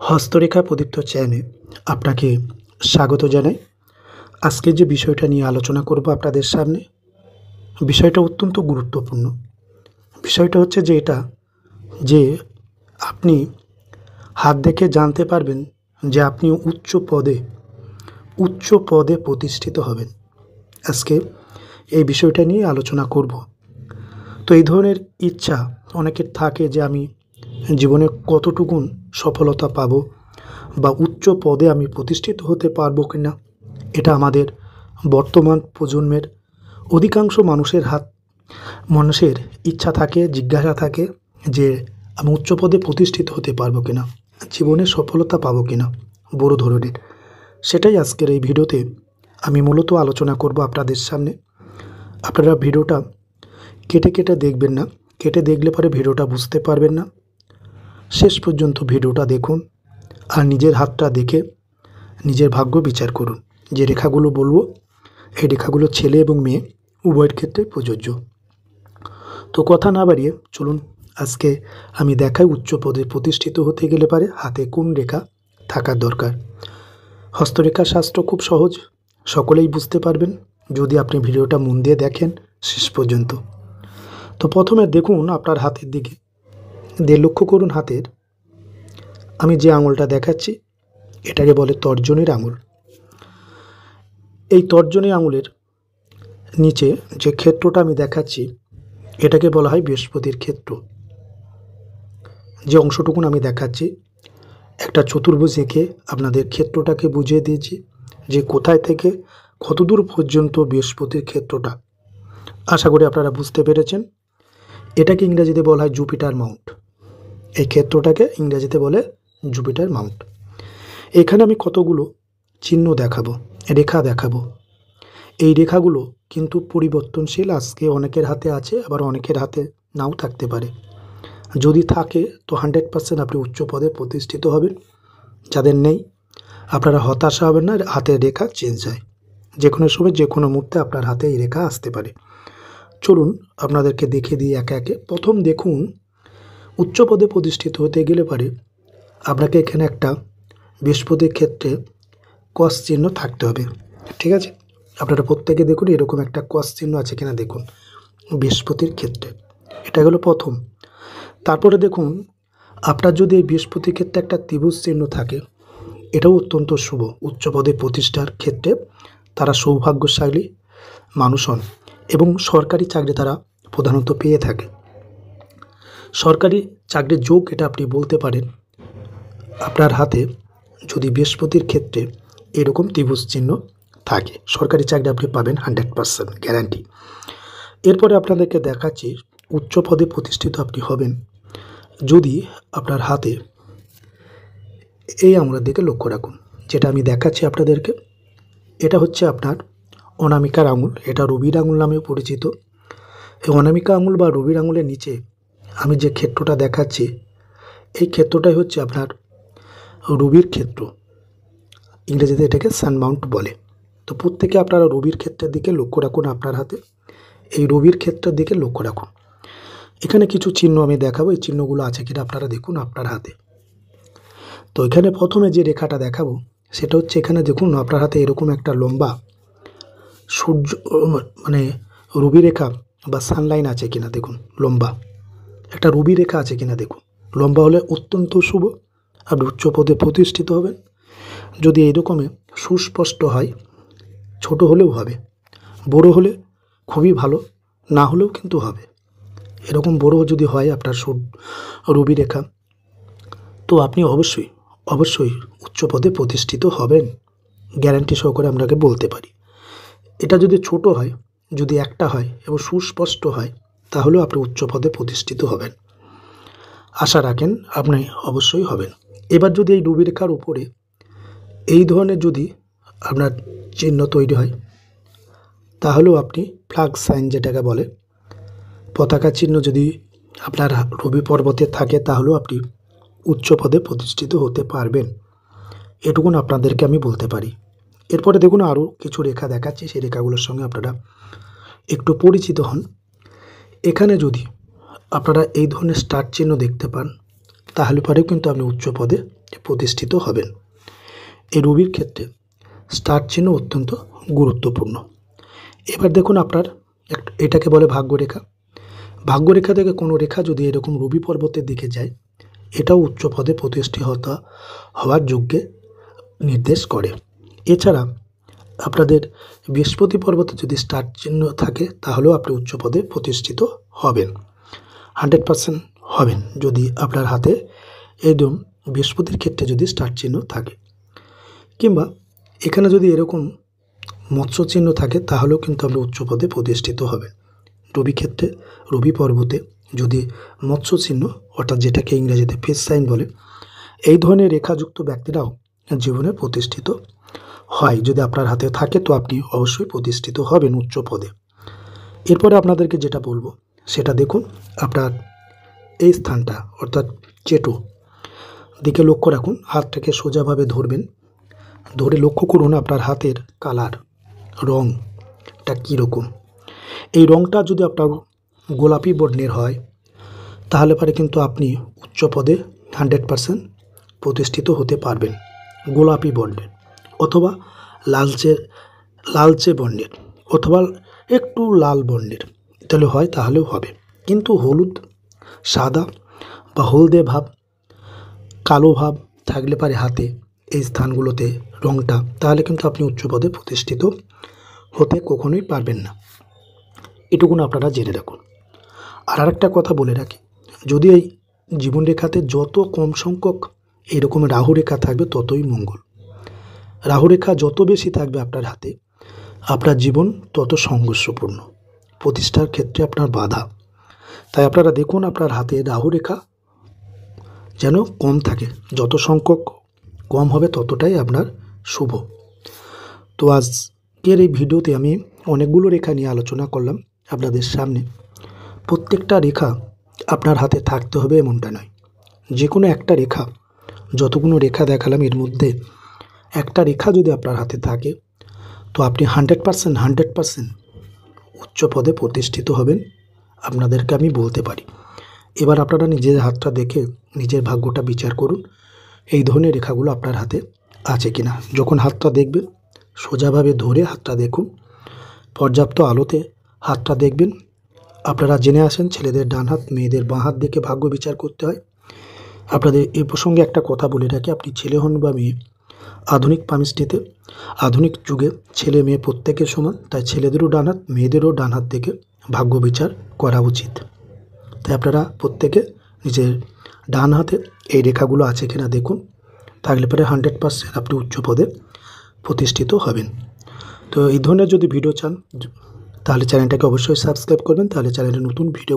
হস্তরেখা প্রদীপ্ত চ্যানেলে আপনাকে স্বাগত জানাই। আজকে যে বিষয়টা নিয়ে আলোচনা করব আপনাদের সামনে, বিষয়টা অত্যন্ত গুরুত্বপূর্ণ। বিষয়টা হচ্ছে যে আপনি হাত দেখে জানতে পারবেন যে আপনি উচ্চ পদে প্রতিষ্ঠিত হবেন। আজকে এই বিষয়টা নিয়ে আলোচনা করব। তো এই ধরনের ইচ্ছা অনেকের থাকে যে আমি জীবনে কতটুকুন সফলতা পাবো বা উচ্চ পদে আমি প্রতিষ্ঠিত হতে পারবো কিনা। এটা আমাদের বর্তমান প্রজন্মের অধিকাংশ মানুষের ইচ্ছা থাকে, জিজ্ঞাসা থাকে যে আমি উচ্চ পদে প্রতিষ্ঠিত হতে পারবো কিনা, জীবনে সফলতা পাবো কিনা বড় ধরনের। সেটাই আজকের এই ভিডিওতে আমি মূলত আলোচনা করব আপনাদের সামনে। আপনারা ভিডিওটা কেটে দেখবেন না, কেটে দেখলে পরে ভিডিওটা বুঝতে পারবেন না। শেষ পর্যন্ত ভিডিওটা দেখুন আর নিজের হাতটা দেখে নিজের ভাগ্য বিচার করুন। যে রেখাগুলো বলবো এই রেখাগুলো ছেলে এবং মেয়ে উভয়ের ক্ষেত্রে প্রযোজ্য। তো কথা না বাড়িয়ে চলুন আজকে আমি দেখাই উচ্চ পদে প্রতিষ্ঠিত হতে গেলে পারে হাতে কোন রেখা থাকার দরকার। হস্তরেখা শাস্ত্র খুব সহজ, সকলেই বুঝতে পারবেন যদি আপনি ভিডিওটা মন দিয়ে দেখেন শেষ পর্যন্ত। তো প্রথমে দেখুন আপনার হাতের দিকে, লক্ষ্য করুন হাতের আমি যে আঙুলটা দেখাচ্ছি এটাকে বলে তর্জনীর আঙুল। এই তর্জনী আঙুলের নিচে যে ক্ষেত্রটা আমি দেখাচ্ছি এটাকে বলা হয় বৃহস্পতির ক্ষেত্র। যে অংশটুকুন আমি দেখাচ্ছি একটা চতুর্ভুজ এঁকে আপনাদের ক্ষেত্রটাকে বুঝিয়ে দিয়েছি যে কোথায় থেকে কতদূর পর্যন্ত বৃহস্পতির ক্ষেত্রটা। আশা করি আপনারা বুঝতে পেরেছেন। এটাকে ইংরেজিতে বলা হয় জুপিটার মাউন্ট। এই ক্ষেত্রটাকে ইংরেজিতে বলে জুপিটার মাউন্ট। এখানে আমি কতগুলো চিহ্ন দেখাবো, রেখা দেখাবো। এই রেখাগুলো কিন্তু পরিবর্তনশীল। আজকে অনেকের হাতে আছে, আবার অনেকের হাতে নাও থাকতে পারে। যদি থাকে তো 100% আপনি উচ্চ পদে প্রতিষ্ঠিত হবেন। যাদের নেই আপনারা হতাশা হবেন না, হাতের রেখা চেঞ্জ হয়। যে কোনো সময় যে কোনো মুহূর্তে আপনার হাতে এই রেখা আসতে পারে। চলুন আপনাদেরকে দেখে দিই একে একে। প্রথম দেখুন, উচ্চ পদে প্রতিষ্ঠিত হতে গেলে পারে আপনাকে এখানে একটা বৃহস্পতির ক্ষেত্রে ক্রস চিহ্ন থাকতে হবে। ঠিক আছে, আপনারা প্রত্যেকে দেখুন এরকম একটা ক্রস চিহ্ন আছে কিনা দেখুন বৃহস্পতির ক্ষেত্রে। এটা হলো প্রথম। তারপরে দেখুন আপনার যদি এই বৃহস্পতির ক্ষেত্রে একটা ত্রিভুজ চিহ্ন থাকে, এটাও অত্যন্ত শুভ। উচ্চ পদে প্রতিষ্ঠার ক্ষেত্রে তারা সৌভাগ্যশালী মানুষ হন এবং সরকারি চাকরি তারা প্রধানত পেয়ে থাকে। সরকারি চাকরির যোগ এটা আপনি বলতে পারেন আপনার হাতে যদি বৃহস্পতির ক্ষেত্রে এরকম ত্রিভুজ চিহ্ন থাকে। সরকারি চাকরি আপনি পাবেন 100% গ্যারান্টি। এরপরে আপনাদেরকে দেখাচ্ছি উচ্চ পদে প্রতিষ্ঠিত আপনি হবেন যদি আপনার হাতে এই আঙুলের দিকে লক্ষ্য রাখুন। যেটা আমি দেখাচ্ছি আপনাদেরকে এটা হচ্ছে আপনার অনামিকার আঙুল। এটা রবির আঙুল নামেও পরিচিত। এই অনামিকা আঙুল বা রবির আঙুলের নিচে আমি যে ক্ষেত্রটা দেখাচ্ছি এই ক্ষেত্রটাই হচ্ছে আপনার রবির ক্ষেত্র। ইংরেজিতে এটাকে সানমাউন্ট বলে। তো প্রত্যেকে আপনারা রবির ক্ষেত্রের দিকে লক্ষ্য রাখুন। আপনার হাতে এই রবির ক্ষেত্রের দিকে লক্ষ্য রাখুন। এখানে কিছু চিহ্ন আমি দেখাবো, এই চিহ্নগুলো আছে কিনা আপনারা দেখুন আপনার হাতে। তো এখানে প্রথমে যে রেখাটা দেখাবো সেটা হচ্ছে এখানে দেখুন আপনার হাতে এরকম একটা লম্বা সূর্য মানে রবি রেখা বা সানলাইন আছে কিনা দেখুন। লম্বা একটা রবি রেখা আছে কিনা দেখুন। লম্বা হলে অত্যন্ত শুভ, আপনি উচ্চ পদে প্রতিষ্ঠিত হবেন। যদি এইরকমে সুস্পষ্ট হয়, ছোট হলেও হবে, বড় হলে খুবই ভালো, না হলেও কিন্তু হবে। এরকম বড় যদি হয় আপনার রবি রেখা, তো আপনি অবশ্যই উচ্চ পদে প্রতিষ্ঠিত হবেন, গ্যারান্টি সহকারে আপনাকে বলতে পারি। এটা যদি ছোট হয়, যদি একটা হয় এবং সুস্পষ্ট হয়, তাহলেও আপনি উচ্চ পদে প্রতিষ্ঠিত হবেন। আশা রাখেন আপনি অবশ্যই হবেন। এবার যদি এই রবি রেখার উপরে এই ধরনের যদি আপনার চিহ্ন তৈরি হয়, তাহলেও আপনি ফ্ল্যাগ সাইন যেটাকে বলে পতাকা চিহ্ন যদি আপনার রবি পর্বতে থাকে, তাহলেও আপনি উচ্চ পদে প্রতিষ্ঠিত হতে পারবেন। এটুকুন আপনাদেরকে আমি বলতে পারি। এরপরে দেখুন আরও কিছু রেখা দেখাচ্ছি, সেই রেখাগুলোর সঙ্গে আপনারা একটু পরিচিত হন। এখানে যদি আপনারা এই ধরনের স্টার চিহ্ন দেখতে পান, তাহলে পরেও কিন্তু আপনি উচ্চ পদে প্রতিষ্ঠিত হবেন। এই রবির ক্ষেত্রে স্টার চিহ্ন অত্যন্ত গুরুত্বপূর্ণ। এবার দেখুন আপনার এটাকে বলে ভাগ্যরেখা। ভাগ্যরেখা থেকে কোনো রেখা যদি এরকম রবি পর্বতের দিকে যায়, এটাও উচ্চ পদে প্রতিষ্ঠিত হওয়ার যোগ্যে নির্দেশ করে। এছাড়া আপনাদের বৃহস্পতি পর্বতে যদি স্টার চিহ্ন থাকে তাহলেও আপনি উচ্চ পদে প্রতিষ্ঠিত হবেন, 100% হবেন যদি আপনার হাতে একদম বৃহস্পতির ক্ষেত্রে যদি স্টার চিহ্ন থাকে। কিংবা এখানে যদি এরকম মৎস্য চিহ্ন থাকে তাহলেও কিন্তু আপনি উচ্চ পদে প্রতিষ্ঠিত হবেন। রবি ক্ষেত্রে রবি পর্বতে যদি মৎস্য চিহ্ন, অর্থাৎ যেটাকে ইংরেজিতে ফিশ সাইন বলে, এই ধরনের রেখাযুক্ত ব্যক্তিরাও জীবনে প্রতিষ্ঠিত হয়। যদি আপনার হাতে থাকে তো আপনি অবশ্যই প্রতিষ্ঠিত হবেন উচ্চ পদে। এরপরে আপনাদেরকে যেটা বলবো সেটা দেখুন, আপনার এই স্থানটা অর্থাৎ চেটো দিকে লক্ষ্য রাখুন। হাতটাকে সোজাভাবে ধরবেন, ধরে লক্ষ্য করুন আপনার হাতের কালার, রঙটা কীরকম। এই রঙটা যদি আপনার গোলাপি বর্ণের হয় তাহলে পরে কিন্তু আপনি উচ্চ পদে 100% প্রতিষ্ঠিত হতে পারবেন। গোলাপি বর্ণের অথবা লালচে বর্ণের অথবা একটু লাল বর্ণের তাহলে হয়, তাহলেও হবে। কিন্তু হলুদ, সাদা বা হলদে ভাব, কালো ভাব থাকলে পারে হাতে এই স্থানগুলোতে রঙটা, তাহলে কিন্তু আপনি উচ্চ পদে প্রতিষ্ঠিত হতে কখনোই পারবেন না। এটুকুন আপনারা জেনে রাখুন। আর আরেকটা কথা বলে রাখি, যদি এই জীবনরেখাতে যত কম সংখ্যক এইরকম রাহুরেখা থাকবে ততই মঙ্গল। রাহুরেখা যত বেশি থাকবে আপনার হাতে, আপনার জীবন তত সংঘর্ষপূর্ণ, প্রতিষ্ঠার ক্ষেত্রে আপনার বাধা। তাই আপনারা দেখুন আপনার হাতে রাহুরেখা যেন কম থাকে, যত সংখ্যক কম হবে ততটাই আপনার শুভ। তো আজকের এই ভিডিওতে আমি অনেকগুলো রেখা নিয়ে আলোচনা করলাম আপনাদের সামনে। প্রত্যেকটা রেখা আপনার হাতে থাকতে হবে এমনটা নয়, যে কোনো একটা রেখা, যতগুলো রেখা দেখালাম এর মধ্যে একটা রেখা যদি আপনার হাতে থাকে তো আপনি 100% উচ্চ পদে প্রতিষ্ঠিত হবেন, আপনাদেরকে আমি বলতে পারি। এবার আপনারা নিজের হাতটা দেখে নিজের ভাগ্যটা বিচার করুন, এই ধরনের রেখাগুলো আপনার হাতে আছে কিনা। যখন হাতটা দেখবেন সোজাভাবে ধরে হাতটা দেখুন, পর্যাপ্ত আলোতে হাতটা দেখবেন। আপনারা জেনে আসেন ছেলেদের ডান হাত, মেয়েদের বাঁ হাত দেখে ভাগ্য বিচার করতে হয়। আপনাদের এই প্রসঙ্গে একটা কথা বলে রাখি, আপনি ছেলে হন বা মেয়ে, আধুনিক পামিস্ট্রিতে আধুনিক যুগে ছেলে মেয়ে প্রত্যেকের সমান, তাই ছেলেদেরও ডান হাত মেয়েদেরও ডান হাত দেখে ভাগ্য বিচার করা উচিত। তাই আপনারা প্রত্যেকে নিজের ডান হাতে এই রেখাগুলো আছে কিনা দেখুন, থাকলে পরে 100% আপনি উচ্চ পদে প্রতিষ্ঠিত হবেন। তো এই ধরনের যদি ভিডিও চান তাহলে চ্যানেলটাকে অবশ্যই সাবস্ক্রাইব করবেন, তাহলে চ্যানেলে নতুন ভিডিও